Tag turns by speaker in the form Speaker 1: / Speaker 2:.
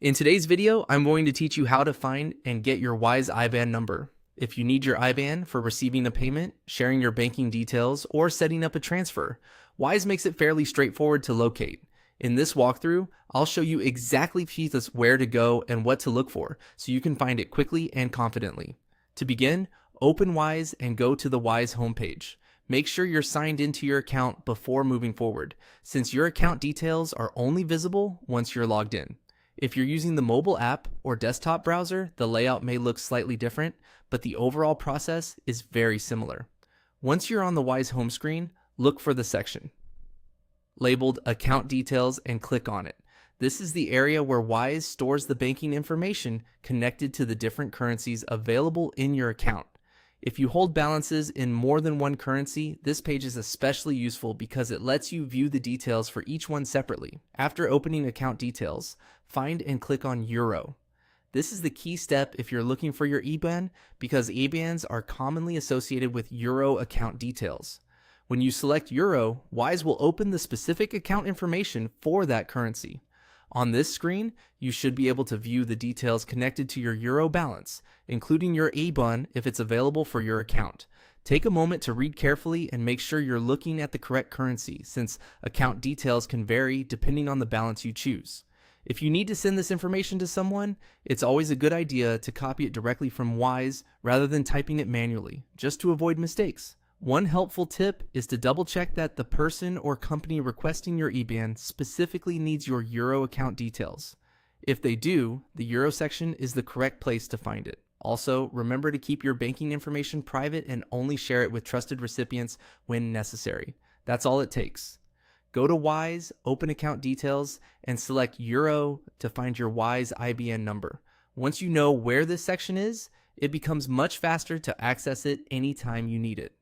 Speaker 1: In today's video, I'm going to teach you how to find and get your Wise IBAN number. If you need your IBAN for receiving a payment, sharing your banking details, or setting up a transfer, Wise makes it fairly straightforward to locate. In this walkthrough, I'll show you exactly where to go and what to look for so you can find it quickly and confidently. To begin, open Wise and go to the Wise homepage. Make sure you're signed into your account before moving forward, since your account details are only visible once you're logged in. If you're using the mobile app or desktop browser, the layout may look slightly different, but the overall process is very similar. Once you're on the Wise home screen, look for the section labeled Account Details and click on it. This is the area where Wise stores the banking information connected to the different currencies available in your account. If you hold balances in more than one currency, this page is especially useful because it lets you view the details for each one separately. After opening account details, find and click on Euro. This is the key step if you're looking for your IBAN because IBANs are commonly associated with Euro account details. When you select Euro, Wise will open the specific account information for that currency. On this screen, you should be able to view the details connected to your Euro balance, including your IBAN if it's available for your account. Take a moment to read carefully and make sure you're looking at the correct currency, since account details can vary depending on the balance you choose. If you need to send this information to someone, it's always a good idea to copy it directly from Wise rather than typing it manually, just to avoid mistakes. One helpful tip is to double check that the person or company requesting your IBAN specifically needs your Euro account details. If they do, the Euro section is the correct place to find it. Also, remember to keep your banking information private and only share it with trusted recipients when necessary. That's all it takes. Go to Wise, open account details, and select Euro to find your Wise IBAN number. Once you know where this section is, it becomes much faster to access it anytime you need it.